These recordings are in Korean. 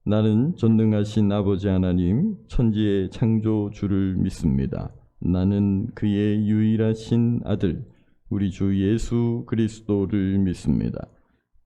나는 전능하신 아버지 하나님, 천지의 창조주를 믿습니다. 나는 그의 유일하신 아들, 우리 주 예수 그리스도를 믿습니다.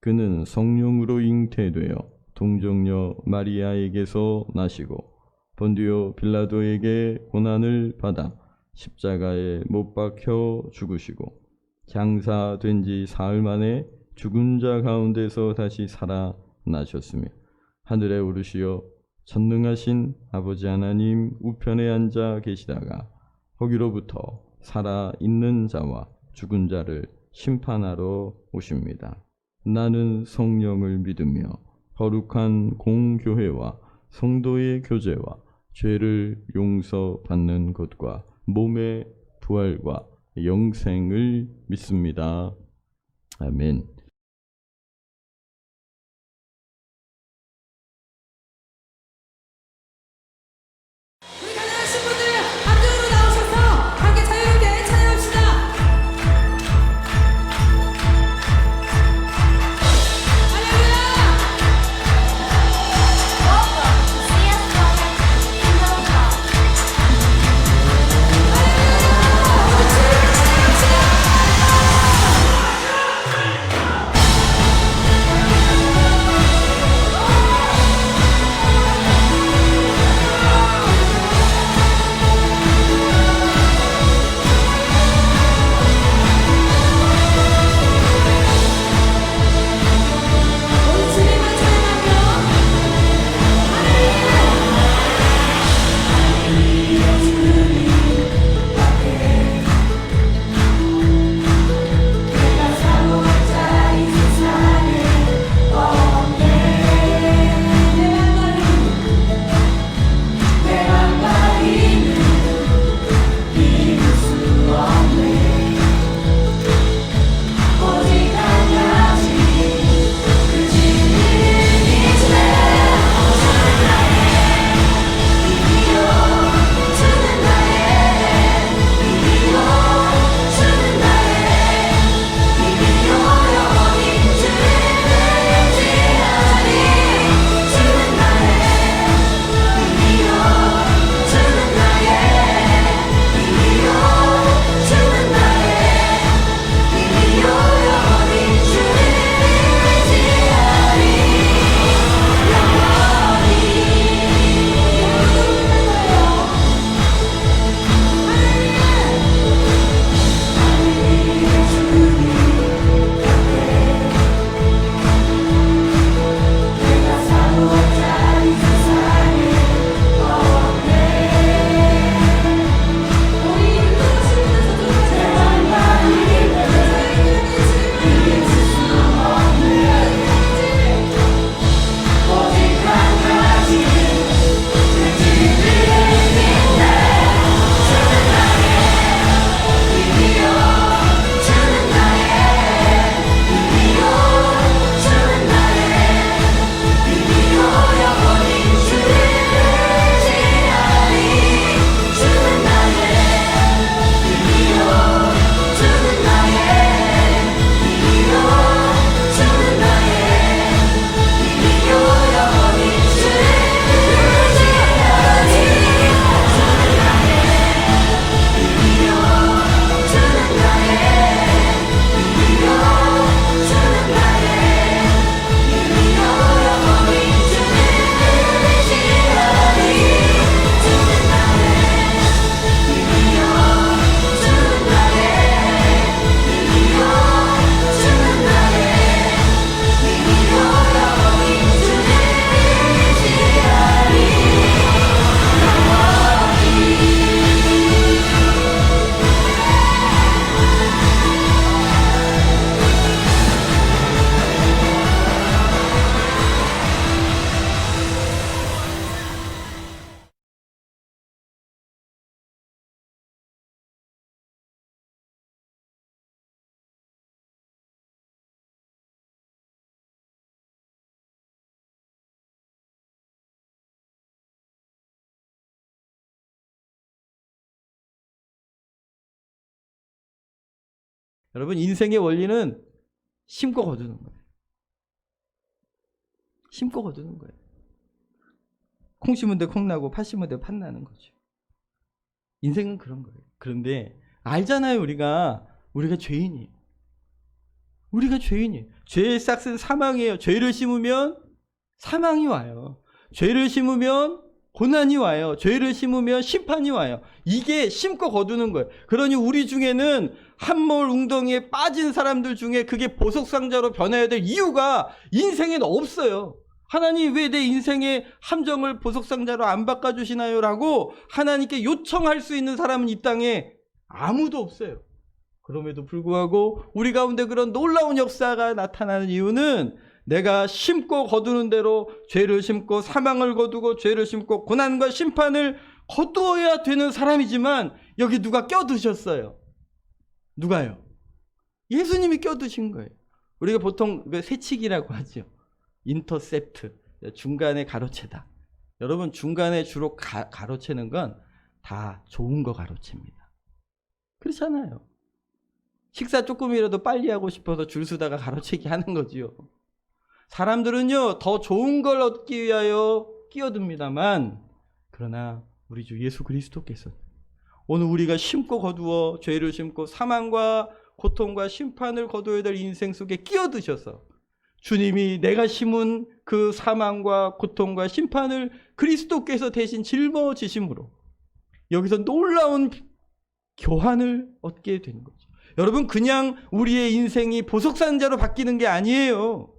그는 성령으로 잉태되어 동정녀 마리아에게서 나시고 본디오 빌라도에게 고난을 받아 십자가에 못 박혀 죽으시고 장사된 지 사흘 만에 죽은 자 가운데서 다시 살아나셨으며 하늘에 오르시어 전능하신 아버지 하나님 우편에 앉아 계시다가 거기로부터 살아있는 자와 죽은 자를 심판하러 오십니다. 나는 성령을 믿으며 거룩한 공교회와 성도의 교제와 죄를 용서받는 것과 몸의 부활과 영생을 믿습니다. 아멘. 우리 가능하신 분들 앞쪽으로 나오셔서 함께 자유롭게 찬양합시다. 여러분, 인생의 원리는 심고 거두는 거예요. 심고 거두는 거예요. 콩 심은 데 콩 나고 팥 심은 데 팥 나는 거죠. 인생은 그런 거예요. 그런데 알잖아요. 우리가 죄인이에요. 우리가 죄인이에요. 죄의 싹은 사망이에요. 죄를 심으면 사망이 와요. 죄를 심으면 고난이 와요. 죄를 심으면 심판이 와요. 이게 심고 거두는 거예요. 그러니 우리 중에는 한몰 웅덩이에 빠진 사람들 중에 그게 보석상자로 변해야 될 이유가 인생에는 없어요. 하나님 왜 내 인생의 함정을 보석상자로 안 바꿔주시나요? 라고 하나님께 요청할 수 있는 사람은 이 땅에 아무도 없어요. 그럼에도 불구하고 우리 가운데 그런 놀라운 역사가 나타나는 이유는 내가 심고 거두는 대로 죄를 심고 사망을 거두고 죄를 심고 고난과 심판을 거두어야 되는 사람이지만 여기 누가 껴드셨어요. 누가요? 예수님이 껴드신 거예요. 우리가 보통 세치기라고 하죠. 인터셉트, 중간에 가로채다. 여러분 중간에 주로 가로채는 건 다 좋은 거 가로챕니다. 그렇잖아요. 식사 조금이라도 빨리 하고 싶어서 줄 서다가 가로채기 하는 거지요. 사람들은요 더 좋은 걸 얻기 위하여 끼어듭니다만 그러나 우리 주 예수 그리스도께서 오늘 우리가 심고 거두어 죄를 심고 사망과 고통과 심판을 거두어야 될 인생 속에 끼어드셔서 주님이 내가 심은 그 사망과 고통과 심판을 그리스도께서 대신 짊어지심으로 여기서 놀라운 교환을 얻게 되는 거죠. 여러분 그냥 우리의 인생이 보석상자로 바뀌는 게 아니에요.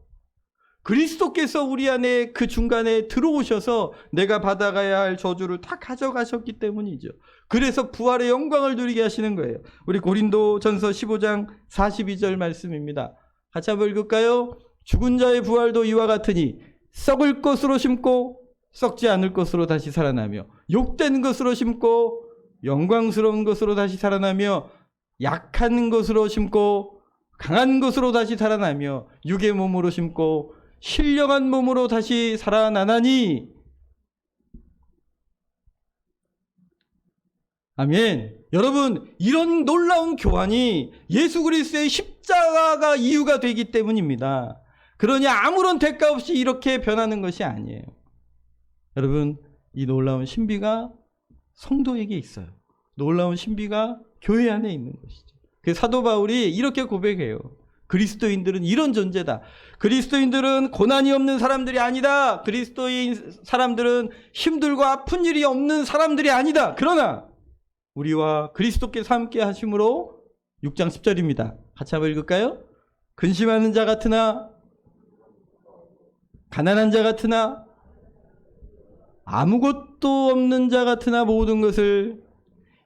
그리스도께서 우리 안에 그 중간에 들어오셔서 내가 받아가야 할 저주를 다 가져가셨기 때문이죠. 그래서 부활의 영광을 누리게 하시는 거예요. 우리 고린도전서 15장 42절 말씀입니다. 같이 한번 읽을까요? 죽은 자의 부활도 이와 같으니 썩을 것으로 심고 썩지 않을 것으로 다시 살아나며 욕된 것으로 심고 영광스러운 것으로 다시 살아나며 약한 것으로 심고 강한 것으로 다시 살아나며 육의 몸으로 심고 신령한 몸으로 다시 살아나나니. 아멘. 여러분 이런 놀라운 교환이 예수 그리스도의 십자가가 이유가 되기 때문입니다. 그러니 아무런 대가 없이 이렇게 변하는 것이 아니에요. 여러분 이 놀라운 신비가 성도에게 있어요. 놀라운 신비가 교회 안에 있는 것이죠. 그 사도 바울이 이렇게 고백해요. 그리스도인들은 이런 존재다. 그리스도인들은 고난이 없는 사람들이 아니다. 그리스도인 사람들은 힘들고 아픈 일이 없는 사람들이 아니다. 그러나 우리와 그리스도께서 함께 하심으로 6장 10절입니다. 같이 한번 읽을까요? 근심하는 자 같으나 가난한 자 같으나 아무것도 없는 자 같으나 모든 것을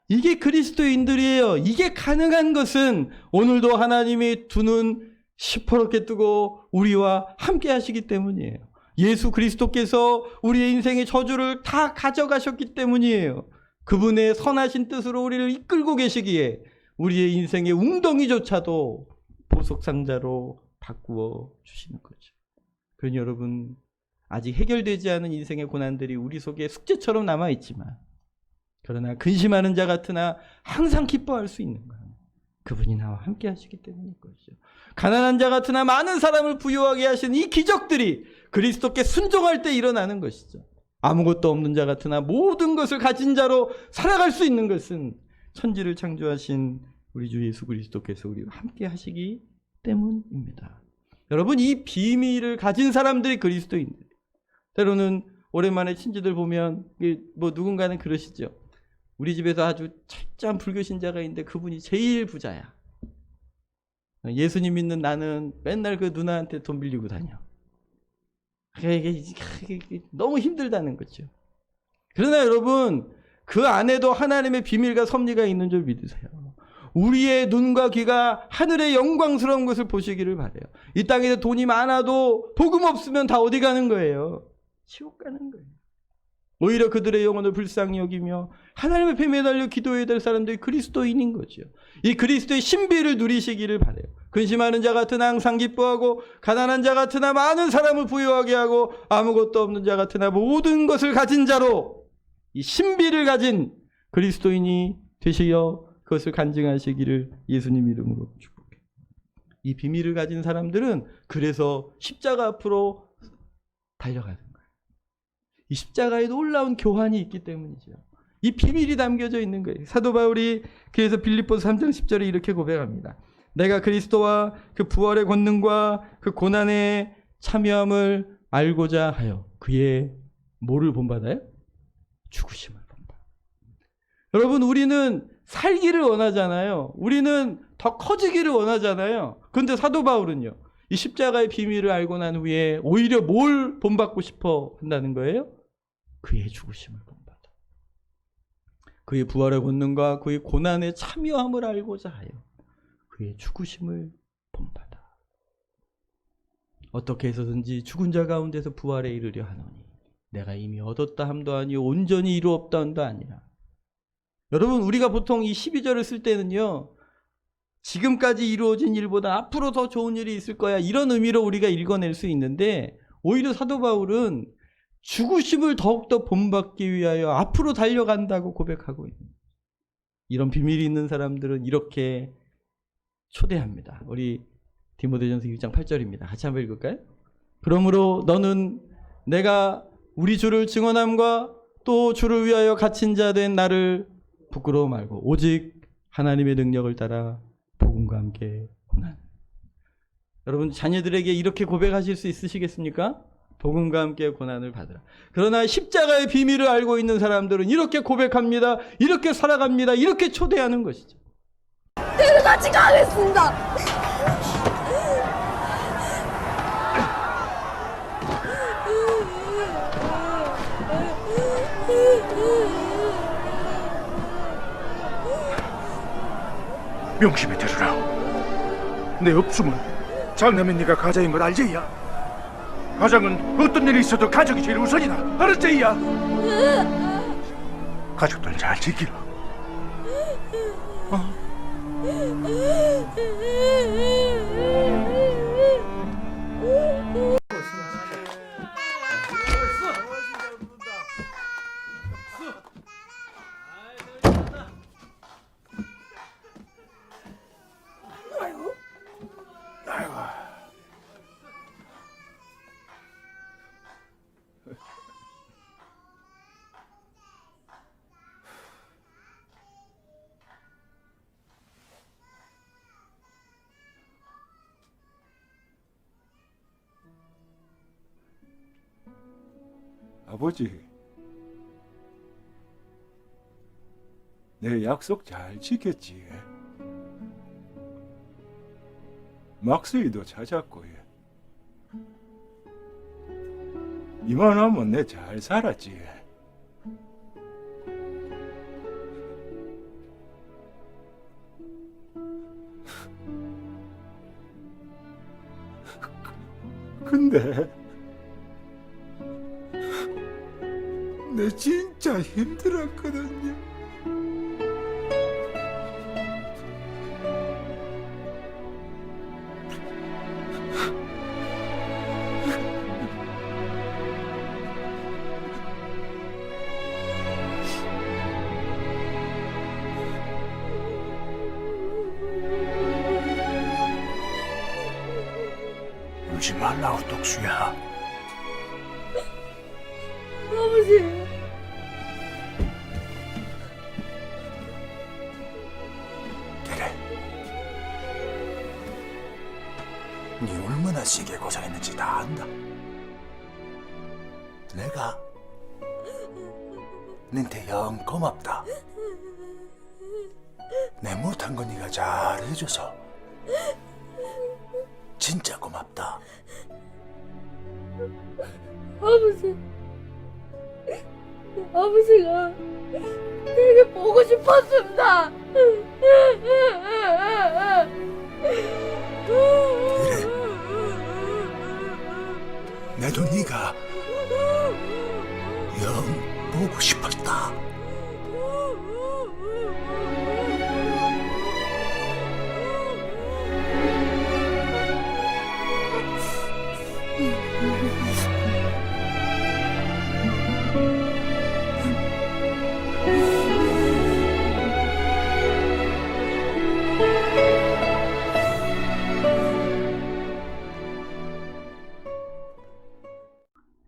이게 그리스도인들이에요. 이게 가능한 것은 오늘도 하나님이 두 눈 시퍼렇게 뜨고 우리와 함께 하시기 때문이에요. 예수 그리스도께서 우리의 인생의 저주를 다 가져가셨기 때문이에요. 그분의 선하신 뜻으로 우리를 이끌고 계시기에 우리의 인생의 웅덩이조차도 보석상자로 바꾸어 주시는 거죠. 그러니 여러분 아직 해결되지 않은 인생의 고난들이 우리 속에 숙제처럼 남아있지만 그러나 근심하는 자 같으나 항상 기뻐할 수 있는 것. 그분이 나와 함께 하시기 때문일 것이죠. 가난한 자 같으나 많은 사람을 부유하게 하시는 이 기적들이 그리스도께 순종할 때 일어나는 것이죠. 아무것도 없는 자 같으나 모든 것을 가진 자로 살아갈 수 있는 것은 천지를 창조하신 우리 주 예수 그리스도께서 우리와 함께 하시기 때문입니다. 여러분 이 비밀을 가진 사람들이 그리스도인들. 때로는 오랜만에 친지들 보면 뭐 누군가는 그러시죠. 우리 집에서 아주 철저한 불교 신자가 있는데 그분이 제일 부자야. 예수님 믿는 나는 맨날 그 누나한테 돈 빌리고 다녀. 이게 너무 힘들다는 거죠. 그러나 여러분 그 안에도 하나님의 비밀과 섭리가 있는 줄 믿으세요. 우리의 눈과 귀가 하늘의 영광스러운 것을 보시기를 바라요. 이 땅에서 돈이 많아도 복음 없으면 다 어디 가는 거예요? 지옥 가는 거예요. 오히려 그들의 영혼을 불쌍히 여기며 하나님의 뱀에 달려 기도해야 될 사람들이 그리스도인인 거죠. 이 그리스도의 신비를 누리시기를 바라요. 근심하는 자 같으나 항상 기뻐하고 가난한 자 같으나 많은 사람을 부유하게 하고 아무것도 없는 자 같으나 모든 것을 가진 자로 이 신비를 가진 그리스도인이 되시어 그것을 간증하시기를 예수님 이름으로 축복해요. 이 비밀을 가진 사람들은 그래서 십자가 앞으로 달려가는 거예요. 이 십자가에 놀라운 교환이 있기 때문이죠. 이 비밀이 담겨져 있는 거예요. 사도 바울이 그래서 빌립보서 3장 10절에 이렇게 고백합니다. 내가 그리스도와 그 부활의 권능과 그 고난의 참여함을 알고자 하여 그의 뭐를 본받아요? 죽으심을 본받아. 여러분, 우리는 살기를 원하잖아요. 우리는 더 커지기를 원하잖아요. 그런데 사도 바울은요, 이 십자가의 비밀을 알고 난 후에 오히려 뭘 본받고 싶어 한다는 거예요? 그의 죽으심을 본받아. 그의 부활의 권능과 그의 고난의 참여함을 알고자 하여 그의 죽으심을 본받아. 어떻게 해서든지 죽은 자 가운데서 부활에 이르려 하노니 내가 이미 얻었다 함도 아니요 온전히 이루었다 함도 아니라. 여러분, 우리가 보통 이 12절을 쓸 때는요, 지금까지 이루어진 일보다 앞으로 더 좋은 일이 있을 거야, 이런 의미로 우리가 읽어낼 수 있는데, 오히려 사도 바울은 죽으심을 더욱더 본받기 위하여 앞으로 달려간다고 고백하고 있는, 이런 비밀이 있는 사람들은 이렇게 초대합니다. 우리 디모데전서 6장 8절입니다. 같이 한번 읽을까요? 그러므로 너는 내가 우리 주를 증언함과 또 주를 위하여 갇힌 자 된 나를 부끄러워 말고 오직 하나님의 능력을 따라 복음과 함께 고난. 여러분, 자녀들에게 이렇게 고백하실 수 있으시겠습니까? 복음과 함께 고난을 받으라. 그러나 십자가의 비밀을 알고 있는 사람들은 이렇게 고백합니다. 이렇게 살아갑니다. 이렇게 초대하는 것이죠. 내가 같이 가겠습니다. 명심해 들으라. 내 없으면 장남인 네가 가장인 걸 알제이야. 가장은 어떤 일이 있어도 가족이 제일 우선이다. 알았제이야. 가족들 잘 지키라. 아버지, 내 약속 잘 지켰지? 막스이도 찾았고, 이만하면 내 잘 살았지? 근데 내 진짜 힘들었거든요. 울지 말라고 독수야. 아버지. 그래. 네 얼마나 세게 고생했는지 다 안다. 내가 너한테 영 고맙다. 내 못한 거 네가 잘해줘서 진짜 고맙다. 아버지. 아버지가 되게 보고 싶었습니다. 그래. 나도 네가 영 보고 싶었다.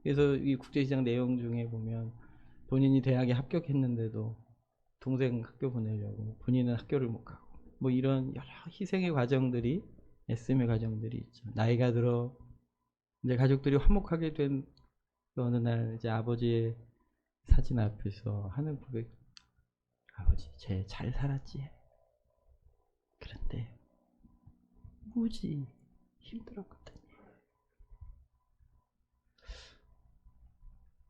그래서 이 국제시장 내용 중에 보면 본인이 대학에 합격했는데도 동생 학교 보내려고 본인은 학교를 못 가고 뭐 이런 여러 희생의 과정들이 애씀의 과정들이 있죠. 나이가 들어 이제 가족들이 화목하게 된 어느 날 이제 아버지의 사진 앞에서 하는 고백. 아버지, 쟤 잘 살았지. 그런데 무지 힘들었거든요.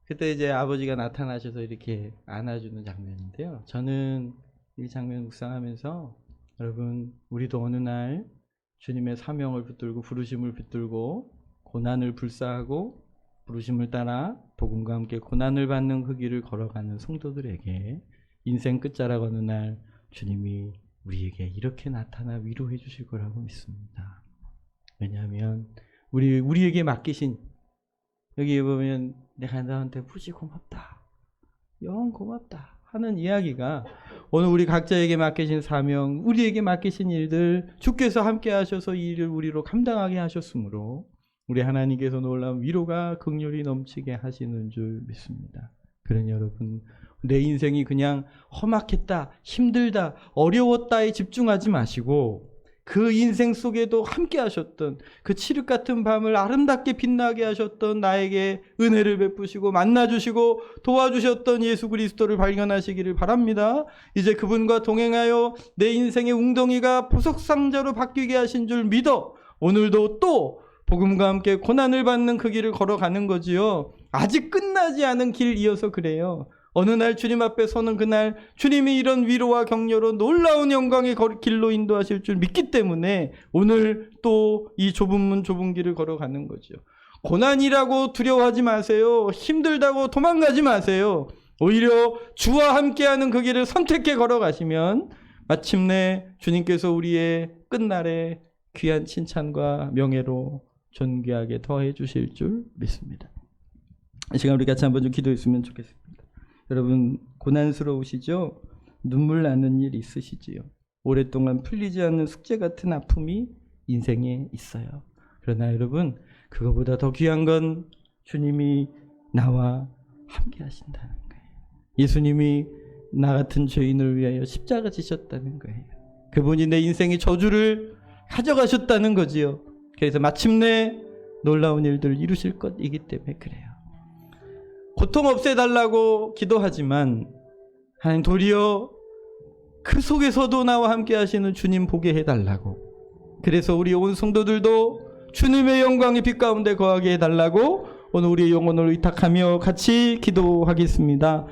그때 이제 아버지가 나타나셔서 이렇게 안아주는 장면인데요. 저는 이 장면 묵상하면서 여러분, 우리도 어느 날 주님의 사명을 붙들고 부르심을 붙들고 고난을 불사하고 부르심을 따라 복음과 함께 고난을 받는 그 길을 걸어가는 성도들에게 인생 끝자락 어느 날 주님이 우리에게 이렇게 나타나 위로해 주실 거라고 믿습니다. 왜냐하면 우리에게 맡기신, 여기 보면 내가 너한테 무지 고맙다, 영 고맙다 하는 이야기가 오늘 우리 각자에게 맡기신 사명, 우리에게 맡기신 일들, 주께서 함께 하셔서 이 일을 우리로 감당하게 하셨으므로 우리 하나님께서 놀라운 위로가 긍휼이 넘치게 하시는 줄 믿습니다. 그러니 여러분, 내 인생이 그냥 험악했다, 힘들다, 어려웠다에 집중하지 마시고 그 인생 속에도 함께 하셨던, 그 칠흑 같은 밤을 아름답게 빛나게 하셨던, 나에게 은혜를 베푸시고 만나주시고 도와주셨던 예수 그리스도를 발견하시기를 바랍니다. 이제 그분과 동행하여 내 인생의 웅덩이가 보석상자로 바뀌게 하신 줄 믿어 오늘도 또 복음과 함께 고난을 받는 그 길을 걸어가는 거지요. 아직 끝나지 않은 길 이어서 그래요. 어느 날 주님 앞에 서는 그날 주님이 이런 위로와 격려로 놀라운 영광의 길로 인도하실 줄 믿기 때문에 오늘 또 이 좁은 문 좁은 길을 걸어가는 거죠. 고난이라고 두려워하지 마세요. 힘들다고 도망가지 마세요. 오히려 주와 함께하는 그 길을 선택해 걸어가시면 마침내 주님께서 우리의 끝날에 귀한 칭찬과 명예로 존귀하게 더해 주실 줄 믿습니다. 이 시간 우리 같이 한번 좀 기도했으면 좋겠습니다. 여러분, 고난스러우시죠? 눈물 나는 일 있으시지요? 오랫동안 풀리지 않는 숙제 같은 아픔이 인생에 있어요. 그러나 여러분, 그거보다 더 귀한 건 주님이 나와 함께 하신다는 거예요. 예수님이 나 같은 죄인을 위하여 십자가 지셨다는 거예요. 그분이 내 인생의 저주를 가져가셨다는 거지요. 그래서 마침내 놀라운 일들을 이루실 것이기 때문에 그래요. 고통 없애달라고 기도하지만 하나님 도리어 그 속에서도 나와 함께 하시는 주님 보게 해달라고, 그래서 우리 온 성도들도 주님의 영광의 빛 가운데 거하게 해달라고 오늘 우리의 영혼을 의탁하며 같이 기도하겠습니다.